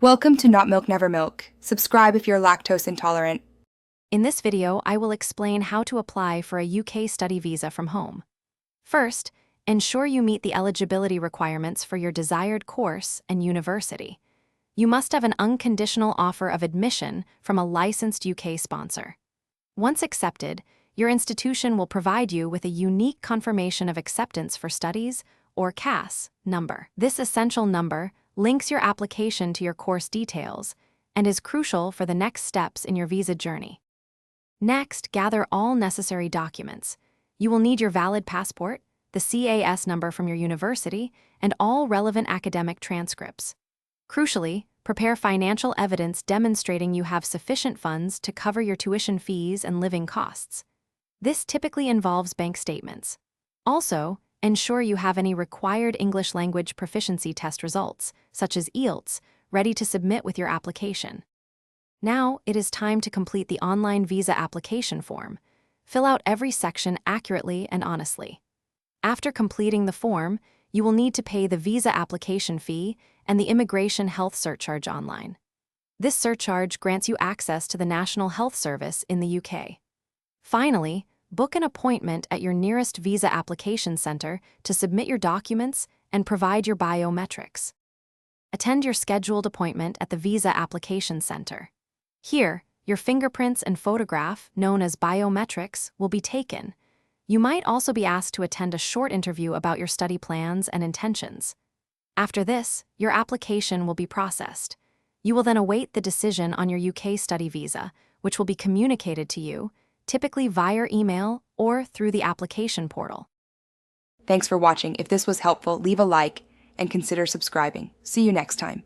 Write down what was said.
Welcome to Not Milk Never Milk. Subscribe if you're lactose intolerant. In this video, I will explain how to apply for a UK study visa from home. First, ensure you meet the eligibility requirements for your desired course and university. You must have an unconditional offer of admission from a licensed UK sponsor. Once accepted, your institution will provide you with a unique confirmation of acceptance for studies, or CAS, number. This essential number links your application to your course details and is crucial for the next steps in your visa journey. Next, gather all necessary documents. You will need your valid passport, the CAS number from your university, and all relevant academic transcripts. Crucially, prepare financial evidence demonstrating you have sufficient funds to cover your tuition fees and living costs. This typically involves bank statements. Also, ensure you have any required English language proficiency test results, such as IELTS, ready to submit with your application. Now, it is time to complete the online visa application form. Fill out every section accurately and honestly. After completing the form, you will need to pay the visa application fee and the immigration health surcharge online. This surcharge grants you access to the National Health Service in the UK. Finally, book an appointment at your nearest visa application center to submit your documents and provide your biometrics. Attend your scheduled appointment at the visa application center. Here, your fingerprints and photograph, known as biometrics, will be taken. You might also be asked to attend a short interview about your study plans and intentions. After this, your application will be processed. You will then await the decision on your UK study visa, which will be communicated to you, typically via email or through the application portal. Thanks for watching. If this was helpful, leave a like and consider subscribing. See you next time.